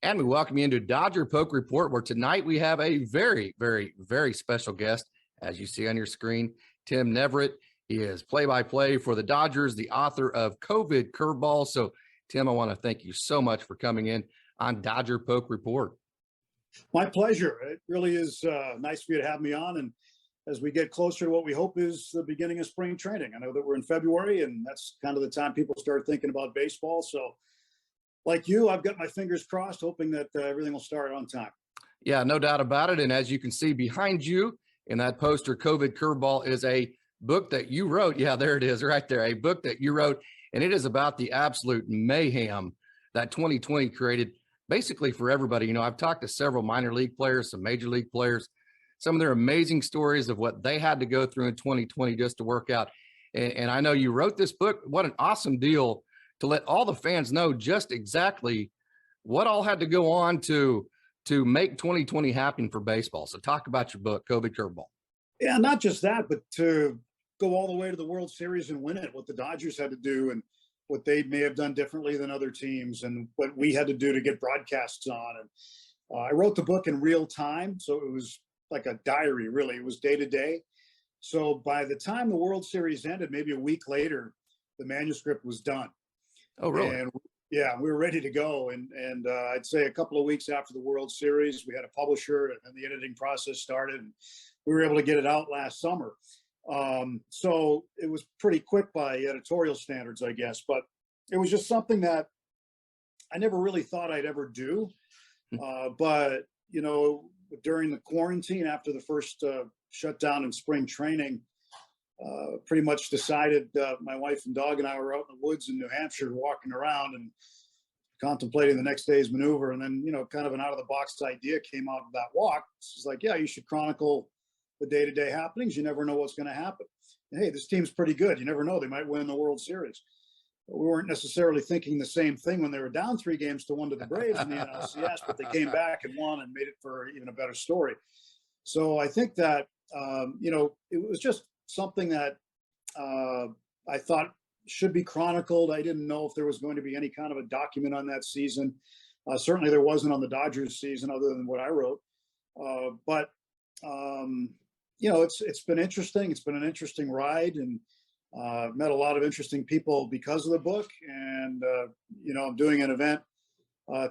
And we welcome you into Dodger Poke Report, where tonight we have a very, very, very special guest. As you see on your screen, Tim Neverett. He is play-by-play for the Dodgers, the author of COVID Curveball. So, Tim, I want to thank you so much for coming in on Dodger Poke Report. My pleasure. It really is nice for you to have me on. And as we get closer to what we hope is the beginning of spring training, I know that we're in February, and that's kind of the time people start thinking about baseball. So, like you, I've got my fingers crossed, hoping that everything will start on time. Yeah, no doubt about it. And as you can see behind you in that poster, COVID Curveball is a book that you wrote. Yeah, there it is right there. A book that you wrote, and it is about the absolute mayhem that 2020 created basically for everybody. You know, I've talked to several minor league players, some major league players, some of their amazing stories of what they had to go through in 2020 just to work out. And I know you wrote this book. What an awesome deal to let all the fans know just exactly what all had to go on to make 2020 happen for baseball. So talk about your book, COVID Curveball. Yeah, not just that, but to go all the way to the World Series and win it, what the Dodgers had to do and what they may have done differently than other teams and what we had to do to get broadcasts on. And I wrote the book in real time, so it was like a diary, really. It was day to day. So by the time the World Series ended, maybe a week later, the manuscript was done. Oh, really? And yeah, we were ready to go. And I'd say a couple of weeks after the World Series, we had a publisher and the editing process started. And we were able to get it out last summer. So it was pretty quick by editorial standards, I guess. But it was just something that I never really thought I'd ever do. But, you know, during the quarantine, after the first shutdown in spring training, pretty much decided my wife and dog and I were out in the woods in New Hampshire walking around and contemplating the next day's maneuver. And then, you know, kind of an out of the box idea came out of that walk. It's like, yeah, you should chronicle the day-to-day happenings. You never know what's going to happen. And, hey, this team's pretty good. You never know. They might win the World Series. But we weren't necessarily thinking the same thing when they were down 3-1 to the Braves in the NLCS, but they came back and won and made it for even a better story. So I think that, you know, it was just something that I thought should be chronicled. I didn't know if there was going to be any kind of a document on that season. Certainly there wasn't on the Dodgers season other than what I wrote. But you know, it's been interesting. It's been an interesting ride, and met a lot of interesting people because of the book. And, you know, I'm doing an event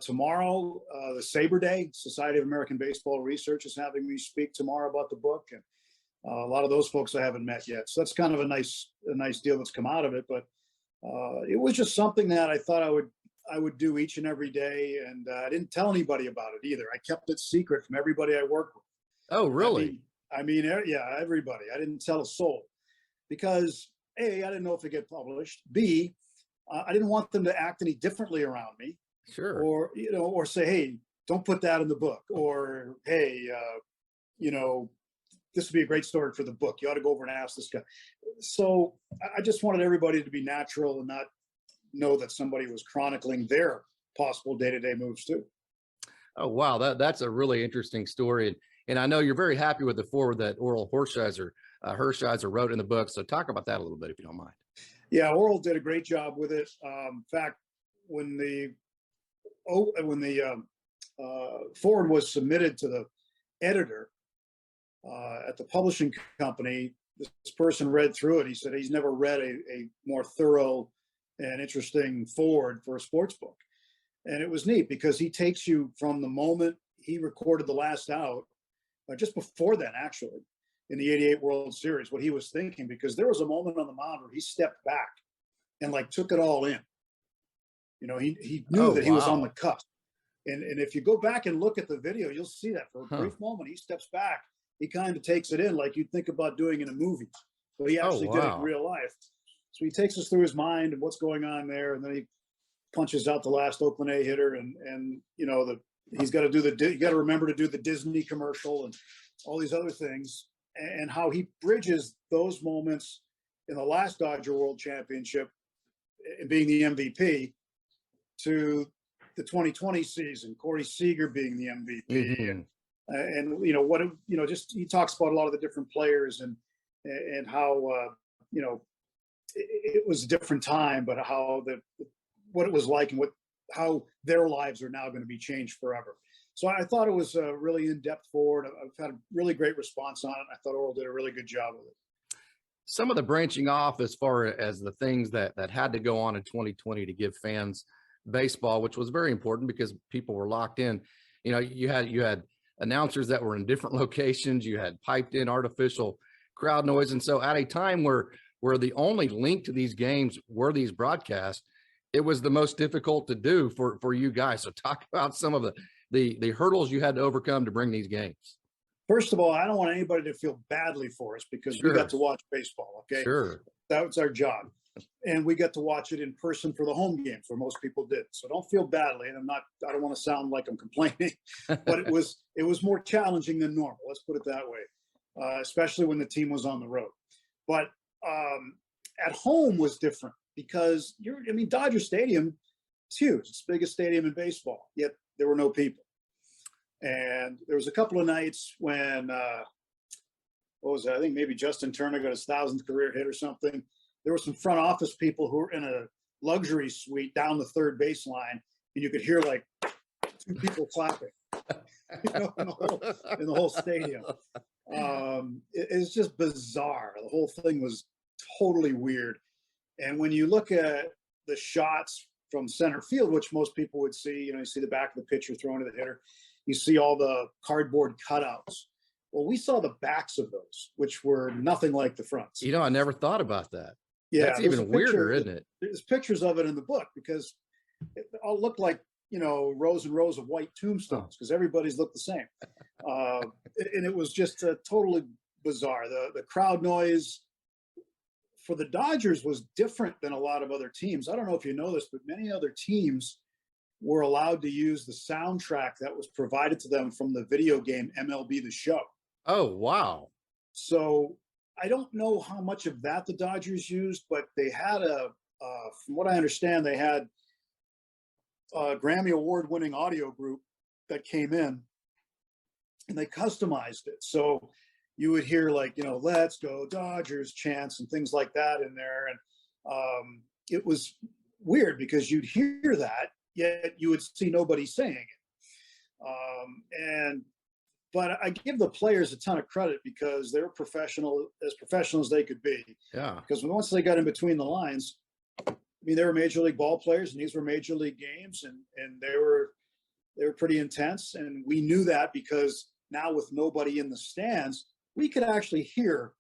tomorrow, the Sabre Day, Society of American Baseball Research is having me speak tomorrow about the book. And a lot of those folks I haven't met yet. So that's kind of a nice deal that's come out of it. But it was just something that I thought I would do each and every day. And I didn't tell anybody about it either. I kept it secret from everybody I worked with. Oh, really? I mean, yeah, everybody. I didn't tell a soul because A, I didn't know if it get published. B, I didn't want them to act any differently around me. Sure. Or, you know, or say, hey, don't put that in the book. Or, hey, you know, this would be a great story for the book. You ought to go over and ask this guy. So I just wanted everybody to be natural and not know that somebody was chronicling their possible day-to-day moves too. Oh, wow. That's a really interesting story. And I know you're very happy with the foreword that Orel Hershiser wrote in the book. So talk about that a little bit, if you don't mind. Yeah, Orel did a great job with it. In fact, when the foreword was submitted to the editor at the publishing company, this person read through it. He said he's never read a more thorough and interesting foreword for a sports book. And it was neat because he takes you from the moment he recorded the last out, just before then, actually, in the '88 World Series, what he was thinking, because there was a moment on the mound where he stepped back and like took it all in. You know, he knew that he was on the cusp. And if you go back and look at the video, you'll see that for a brief moment, he steps back, he kind of takes it in like you'd think about doing in a movie. But he actually did it in real life. So he takes us through his mind and what's going on there, and then he punches out the last Oakland A hitter, and you know, he's got to do you got to remember to do the Disney commercial and all these other things, and how he bridges those moments in the last Dodger World Championship and being the MVP to the 2020 season, Corey Seager being the MVP, and you know what, you know, just he talks about a lot of the different players and how you know, it was a different time, but how what it was like and what how their lives are now going to be changed forever. So I thought it was a really in-depth forward. I've had a really great response on it. I thought Orel did a really good job with it. Some of the branching off as far as the things that had to go on in 2020 to give fans baseball, which was very important because people were locked in. You know, you had announcers that were in different locations. You had piped in artificial crowd noise. And so at a time where the only link to these games were these broadcasts, it was the most difficult to do for you guys. So talk about some of the hurdles you had to overcome to bring these games. First of all, I don't want anybody to feel badly for us because we got to watch baseball. Okay. Sure. That was our job. And we got to watch it in person for the home games where most people did. So don't feel badly. And I don't want to sound like I'm complaining, but it was more challenging than normal. Let's put it that way. Especially when the team was on the road. But at home was different because Dodger Stadium is huge. It's the biggest stadium in baseball, yet there were no people. And there was a couple of nights when, what was that? I think maybe Justin Turner got his 1,000th career hit or something. There were some front office people who were in a luxury suite down the third baseline, and you could hear like 2 people clapping, in the whole stadium. It's just bizarre. The whole thing was totally weird. And when you look at the shots from center field, which most people would see, you see the back of the pitcher thrown to the hitter, you see all the cardboard cutouts. Well, we saw the backs of those, which were nothing like the fronts. I never thought about that. Yeah, that's even weirder, isn't it? There's pictures of it in the book because it all looked like, rows and rows of white tombstones because everybody's looked the same. And it was just totally bizarre. The crowd noise for the Dodgers was different than a lot of other teams. I don't know if you know this, but many other teams were allowed to use the soundtrack that was provided to them from the video game MiLB The Show. Oh, wow. So I don't know how much of that the Dodgers used, but they had from what I understand, they had a Grammy Award-winning audio group that came in and they customized it. So you would hear like, let's go Dodgers chants and things like that in there. And it was weird because you'd hear that, yet you would see nobody saying it. But I give the players a ton of credit because they're professional as they could be. Yeah. Because once they got in between the lines, they were major league ball players and these were major league games and they were pretty intense. And we knew that because now with nobody in the stands, we could actually hear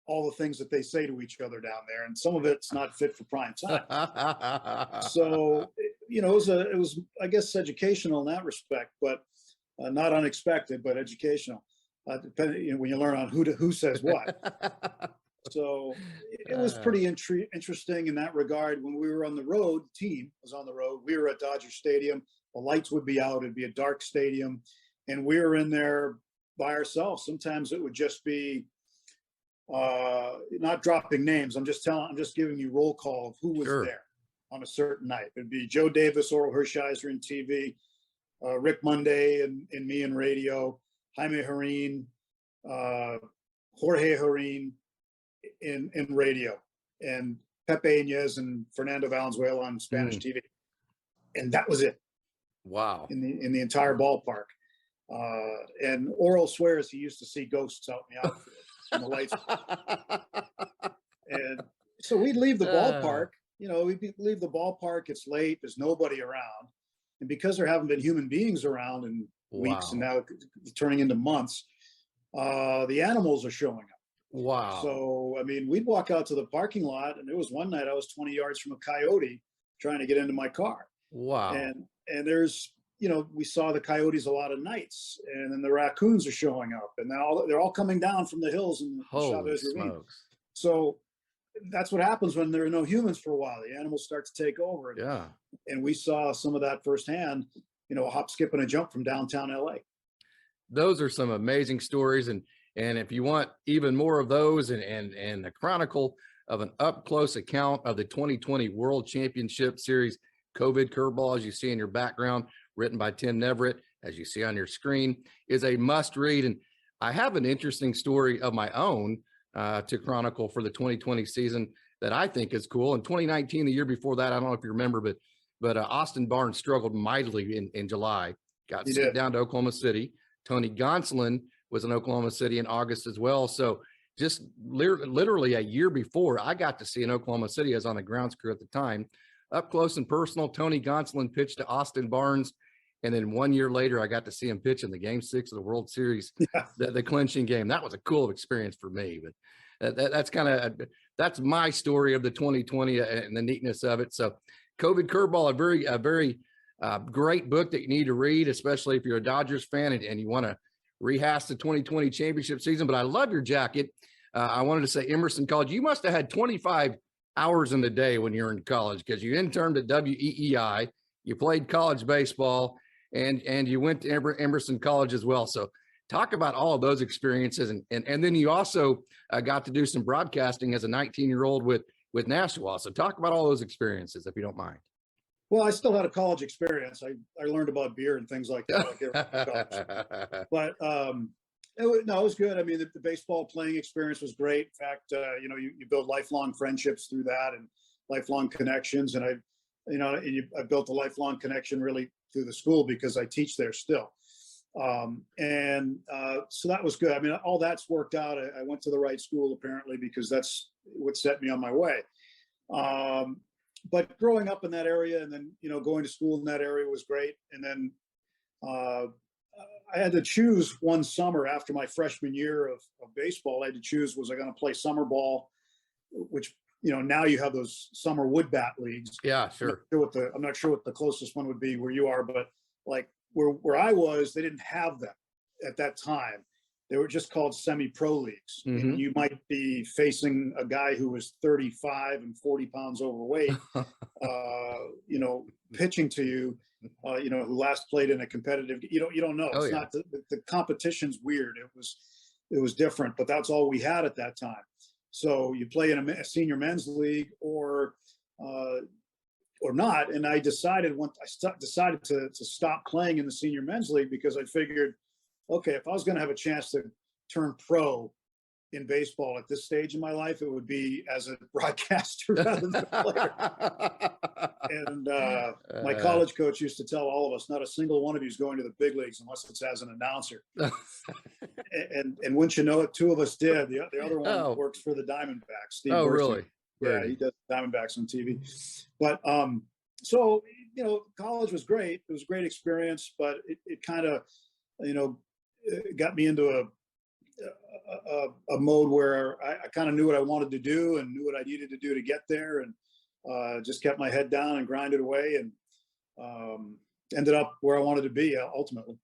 all the things that they say to each other down there. And some of it's not fit for prime time. So, it was, I guess, educational in that respect, but not unexpected, but educational, depending, when you learn on who says what. So it was pretty interesting in that regard. When we were on the road, the team was on the road. We were at Dodger Stadium. The lights would be out. It'd be a dark stadium. And we were in there by ourselves. Sometimes it would just be, not dropping names. I'm just giving you roll call of who was there on a certain night. It'd be Joe Davis, Orel Hershiser in TV, Rick Monday and me in radio, Jaime Jarrín, Jorge Jarrín in radio, and Pepe Inez and Fernando Valenzuela on Spanish TV. And that was it. Wow. In the entire ballpark. And Orel swears he used to see ghosts out in the outfield and the lights. And so we'd leave the ballpark, we'd leave the ballpark. It's late. There's nobody around. And because there haven't been human beings around in weeks and now turning into months, the animals are showing up. Wow. So, we'd walk out to the parking lot and there was one night I was 20 yards from a coyote trying to get into my car. Wow. And there's, we saw the coyotes a lot of nights, and then the raccoons are showing up, and they're all coming down from the hills in the Chavez Ravine. So that's what happens when there are no humans for a while. The animals start to take over. Yeah. And we saw some of that firsthand, a hop, skip, and a jump from downtown LA. Those are some amazing stories. And if you want even more of those and the chronicle of an up close account of the 2020 World Championship Series COVID Curveball, as you see in your background, written by Tim Neverett, as you see on your screen, is a must read. And I have an interesting story of my own to chronicle for the 2020 season that I think is cool. In 2019, the year before that, I don't know if you remember, but but Austin Barnes struggled mightily in July, got sent down to Oklahoma City. Tony Gonsolin was in Oklahoma City in August as well. So just literally a year before I got to see in Oklahoma City, I was on the grounds crew at the time, up close and personal. Tony Gonsolin pitched to Austin Barnes. And then 1 year later, I got to see him pitch in the Game 6 of the World Series, the clinching game. That was a cool experience for me. But that's my story of the 2020 and the neatness of it. So COVID Curveball, a very great book that you need to read, especially if you're a Dodgers fan and you want to rehash the 2020 championship season. But I love your jacket. I wanted to say Emerson College. You must have had 25 hours in the day when you were in college, because you interned at WEEI, you played college baseball, and you went to Emerson College as well. So talk about all of those experiences. And then you also got to do some broadcasting as a 19-year-old with Nashua. So talk about all those experiences, if you don't mind. Well, I still had a college experience. I learned about beer and things like that. But it was good. I mean, the baseball playing experience was great. In fact, you build lifelong friendships through that and lifelong connections. And I built a lifelong connection really through the school because I teach there still. So that was good. I mean, all that's worked out. I went to the right school apparently, because that's what set me on my way. But growing up in that area and then, going to school in that area was great. And then I had to choose one summer after my freshman year of baseball. I had to choose, was I going to play summer ball, which, now you have those summer wood bat leagues. Yeah, sure. I'm not sure what the closest one would be where you are, but like where I was, they didn't have them at that time. They were just called semi-pro leagues. Mm-hmm. And you might be facing a guy who was 35 and 40 pounds overweight, pitching to you, who last played in a competitive, you don't know. It's not the competition's weird. It was different, but that's all we had at that time. So you play in a senior men's league or not. And I decided to stop playing in the senior men's league, because I figured, okay, if I was going to have a chance to turn pro in baseball at this stage in my life, it would be as a broadcaster rather than a player. And my college coach used to tell all of us, not a single one of you is going to the big leagues unless it's as an announcer. and wouldn't you know it, two of us did. The other one works for the Diamondbacks. Steve Bercy. Really? Yeah, he does Diamondbacks on TV. But so, college was great. It was a great experience, but it kind of, got me into a mode where I kind of knew what I wanted to do and knew what I needed to do to get there, and just kept my head down and grinded away, and ended up where I wanted to be ultimately.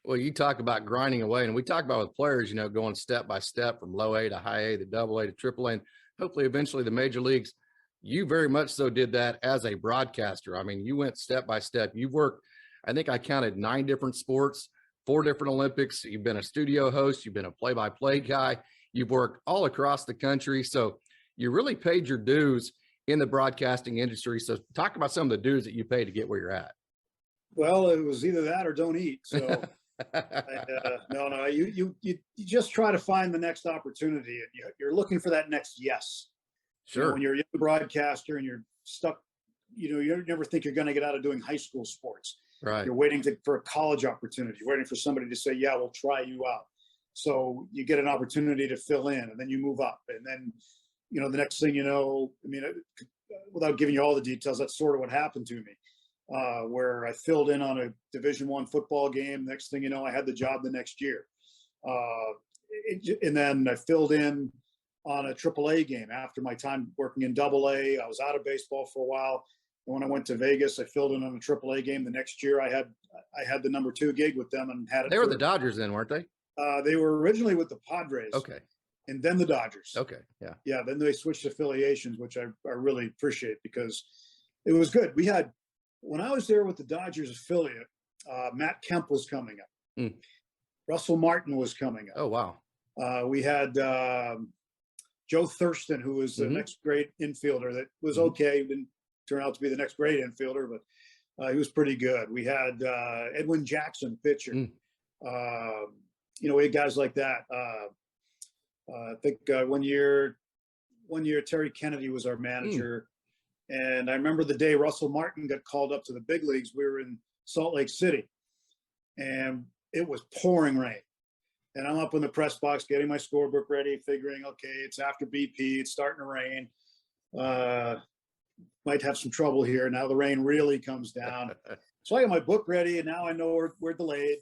Well, you talk about grinding away, and we talk about with players, going step by step from low A to high A to double A to triple A, and hopefully eventually the major leagues. You very much so did that as a broadcaster. I mean, you went step by step. You've worked, I think I counted 9 different sports, 4 different Olympics. You've been a studio host. You've been a play-by-play guy. You've worked all across the country. So you really paid your dues in the broadcasting industry. So talk about some of the dues that you paid to get where you're at. Well, it was either that or don't eat. So no, you just try to find the next opportunity, and you're looking for that next yes. Sure. When you're a young broadcaster and you're stuck, you never think you're going to get out of doing high school sports. Right. You're waiting for a college opportunity. You're waiting for somebody to say, yeah, we'll try you out. So you get an opportunity to fill in, and then you move up. And then, the next thing you know, I mean, without giving you all the details, that's sort of what happened to me, where I filled in on a Division I football game. Next thing you know, I had the job the next year. And then I filled in on a AAA game after my time working in AA. I was out of baseball for a while. And when I went to Vegas, I filled in on a AAA game. The next year, I had the number 2 gig with them and had it. They were the Dodgers then, weren't they? They were originally with the Padres. Okay. And then the Dodgers. Okay. Yeah. Yeah. Then they switched affiliations, which I really appreciate, because it was good. When I was there with the Dodgers affiliate, Matt Kemp was coming up. Russell Martin was coming up. Oh, wow. We had Joe Thurston, who was the next great infielder that was okay. He didn't turn out to be the next great infielder, but he was pretty good. We had Edwin Jackson, pitcher. We had guys like that. I think one year Terry Kennedy was our manager, And I remember the day Russell Martin got called up to the big leagues. We were in Salt Lake City, and it was pouring rain. And I'm up in the press box getting my scorebook ready, figuring, okay, it's after BP, it's starting to rain. Might have some trouble here. Now the rain really comes down. So I got my book ready, and now I know we're delayed,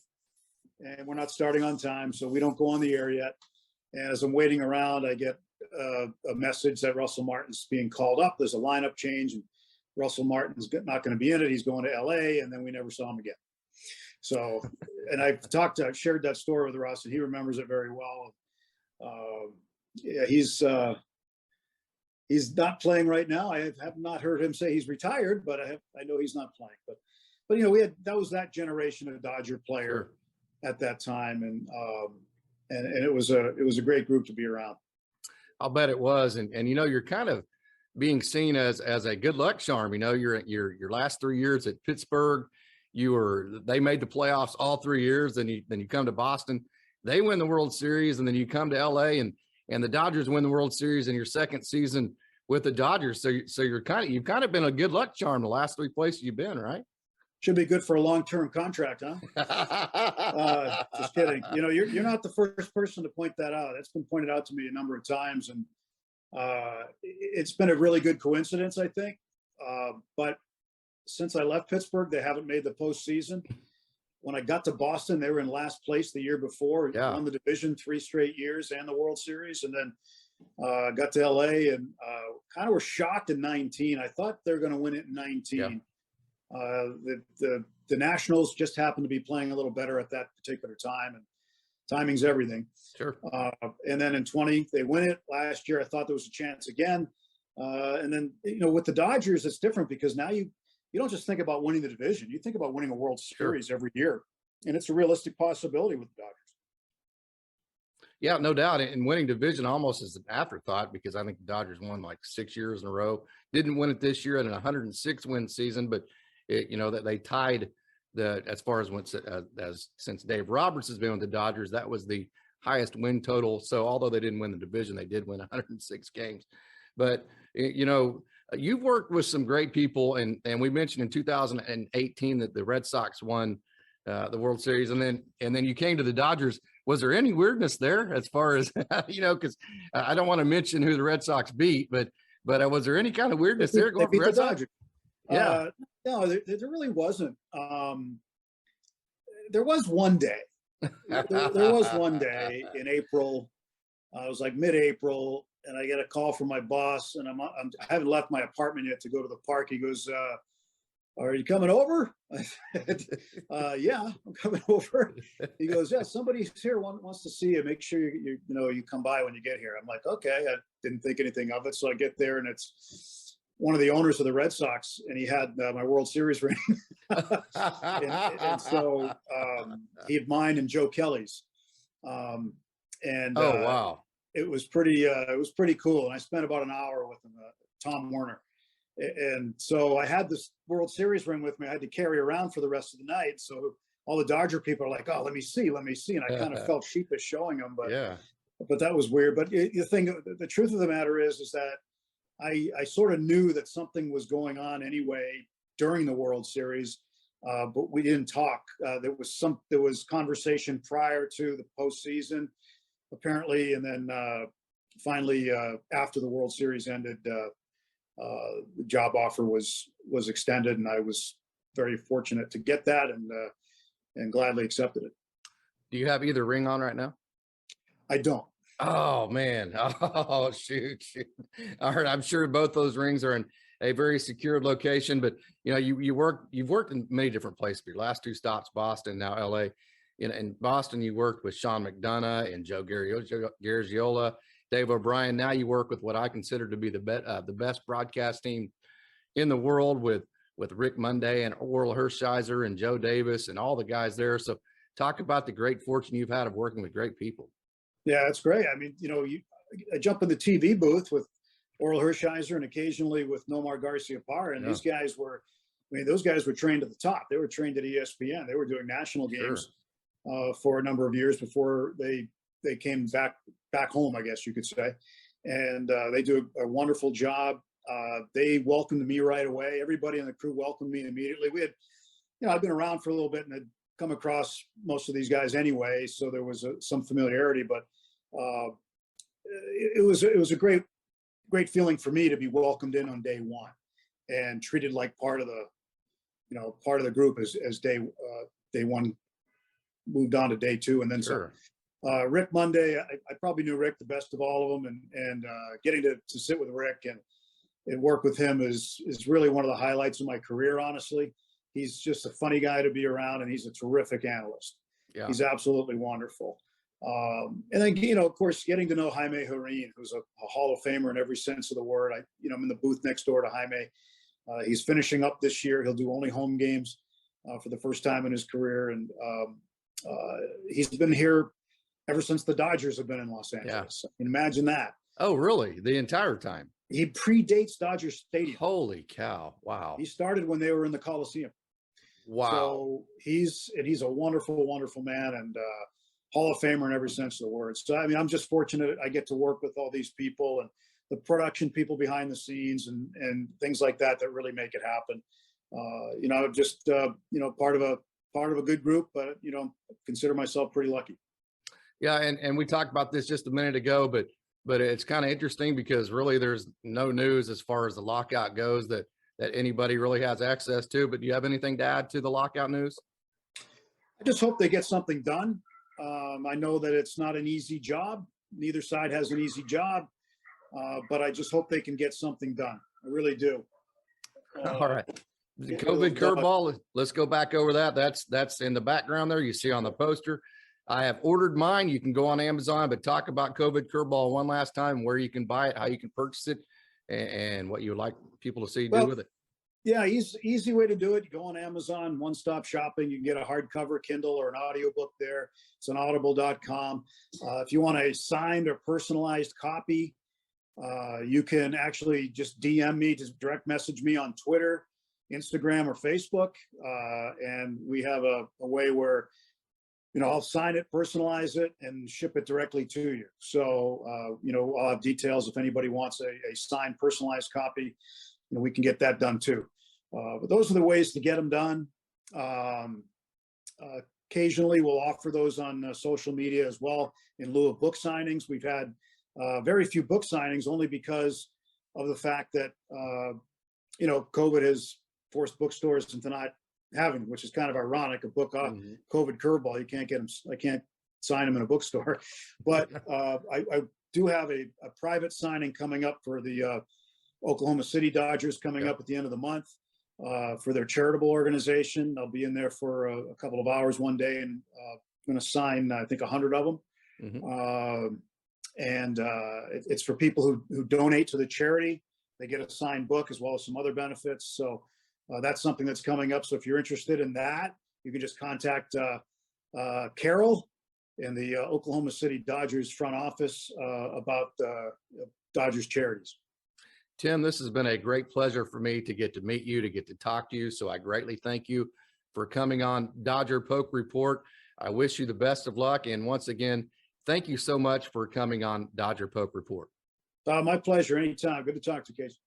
and we're not starting on time, so we don't go on the air yet. And as I'm waiting around, I get a message that Russell Martin's being called up. There's a lineup change, and Russell Martin's not going to be in it. He's going to L.A., and then we never saw him again. So, and I've shared that story with Russ, and he remembers it very well. Yeah, he's not playing right now. I have not heard him say he's retired, but I know he's not playing. But that was that generation of Dodger player at that time, and it was a great group to be around. I'll bet it was, and you're kind of being seen as a good luck charm. Your last 3 years at Pittsburgh, they made the playoffs all 3 years. Then you come to Boston, they win the World Series, and then you come to LA and the Dodgers win the World Series in your second season with the Dodgers. So you've kind of been a good luck charm the last 3 places you've been, right? Should be good for a long-term contract, huh? Just kidding. You're not the first person to point that out. That's been pointed out to me a number of times, and it's been a really good coincidence, I think. But since I left Pittsburgh, they haven't made the postseason. When I got to Boston, they were in last place the year before, won the division 3 straight years and the World Series. And then got to LA and kind of were shocked in 19. I thought they were going to win it in 19. The Nationals just happened to be playing a little better at that particular time, and timing's everything. Sure. And then in 20, they win it. Last year, I thought there was a chance again. And then, with the Dodgers, it's different because now you don't just think about winning the division. You think about winning a World Series every year. And it's a realistic possibility with the Dodgers. Yeah, no doubt. And winning division almost is an afterthought because I think the Dodgers won like 6 years in a row. Didn't win it this year in a 106 win season, but that they tied as far as since Dave Roberts has been with the Dodgers, that was the highest win total. So although they didn't win the division, they did win 106 games. But you've worked with some great people, and we mentioned in 2018 that the Red Sox won the World Series, and then you came to the Dodgers. Was there any weirdness there as far as because I don't want to mention who the Red Sox beat, but was there any kind of weirdness there going for Red Sox? Yeah, no, there really wasn't. There was one day. There was one day in April. It was like mid-April, and I get a call from my boss, and I haven't left my apartment yet to go to the park. He goes, "Are you coming over?" I said, "Yeah, I'm coming over." He goes, "Yeah, somebody's here wants to see you. Make sure you come by when you get here." I'm like, "Okay." I didn't think anything of it, so I get there, and it's one of the owners of the Red Sox, and he had my World Series ring, and so he had mine and Joe Kelly's. Wow. It was pretty cool. And I spent about an hour with him, Tom Werner. And so I had this World Series ring with me. I had to carry around for the rest of the night. So all the Dodger people are like, "Oh, let me see. And I kind of felt sheepish showing them, but that was weird. But the truth of the matter is that I sort of knew that something was going on anyway during the World Series, but we didn't talk. There was conversation prior to the postseason, apparently, and then finally after the World Series ended, the job offer was extended, and I was very fortunate to get that, and gladly accepted it. Do you have either ring on right now? I don't. Oh man. Oh shoot. All right. I'm sure both those rings are in a very secured location, but you've worked in many different places. Your last 2 stops, Boston, now LA. In Boston, you worked with Sean McDonough and Joe Garagiola, Dave O'Brien. Now you work with what I consider to be the best broadcast team in the world with Rick Monday and Orel Hershiser and Joe Davis and all the guys there. So talk about the great fortune you've had of working with great people. Yeah, it's great. I mean, I jump in the TV booth with Orel Hershiser and occasionally with Nomar Garciaparra, and those guys were trained at the top. They were trained at ESPN. They were doing national games for a number of years before they came back home, I guess you could say. And they do a wonderful job. They welcomed me right away. Everybody in the crew welcomed me immediately. We had, I've been around for a little bit and had come across most of these guys anyway, so there was some familiarity. But it was a great feeling for me to be welcomed in on day one and treated like part of the group as day one moved on to day two, and then Sure. Rick Monday, I probably knew Rick the best of all of them, and getting to sit with Rick and work with him is really one of the highlights of my career, honestly. He's just a funny guy to be around, and he's a terrific analyst. Yeah. He's absolutely wonderful. And then, of course, getting to know Jaime Jarrín, who's a Hall of Famer in every sense of the word. I'm in the booth next door to Jaime. He's finishing up this year. He'll do only home games for the first time in his career. And he's been here ever since the Dodgers have been in Los Angeles. Yeah. Imagine that. Oh, really? The entire time? He predates Dodger Stadium. Holy cow. Wow. He started when they were in the Coliseum. Wow. So he's a wonderful, wonderful man, and Hall of Famer in every sense of the word. So, I'm just fortunate I get to work with all these people and the production people behind the scenes and things like that really make it happen. Just part of a good group, but consider myself pretty lucky. Yeah, and we talked about this just a minute ago, but it's kind of interesting because really there's no news as far as the lockout goes that anybody really has access to. But do you have anything to add to the lockout news? I just hope they get something done. I know that it's not an easy job. Neither side has an easy job, but I just hope they can get something done. I really do. All right. The COVID curveball, let's go back over that. That's in the background there. You see on the poster. I have ordered mine. You can go on Amazon, but talk about COVID curveball one last time, where you can buy it, how you can purchase it, and what you would like people to see do with it. Yeah, easy way to do it. You go on Amazon, one-stop shopping. You can get a hardcover Kindle or an audiobook there. It's on audible.com. If you want a signed or personalized copy, you can actually just DM me, just direct message me on Twitter, Instagram, or Facebook. And we have a way where, I'll sign it, personalize it, and ship it directly to you. So, I'll have details if anybody wants a signed, personalized copy. We can get that done too. But those are the ways to get them done. Occasionally, we'll offer those on social media as well in lieu of book signings. We've had very few book signings only because of the fact that, COVID has forced bookstores into not having, which is kind of ironic, a book off COVID Curveball. You can't get them. I can't sign them in a bookstore. But I do have a private signing coming up for the Oklahoma City Dodgers coming up at the end of the month for their charitable organization. I'll be in there for a couple of hours one day, and I'm going to sign, I think, 100 of them. It's for people who donate to the charity. They get a signed book as well as some other benefits. So that's something that's coming up. So if you're interested in that, you can just contact Carol in the Oklahoma City Dodgers front office about Dodgers charities. Tim, this has been a great pleasure for me to get to meet you, to get to talk to you. So I greatly thank you for coming on Dodger Poke Report. I wish you the best of luck. And once again, thank you so much for coming on Dodger Poke Report. My pleasure. Anytime. Good to talk to you, Casey.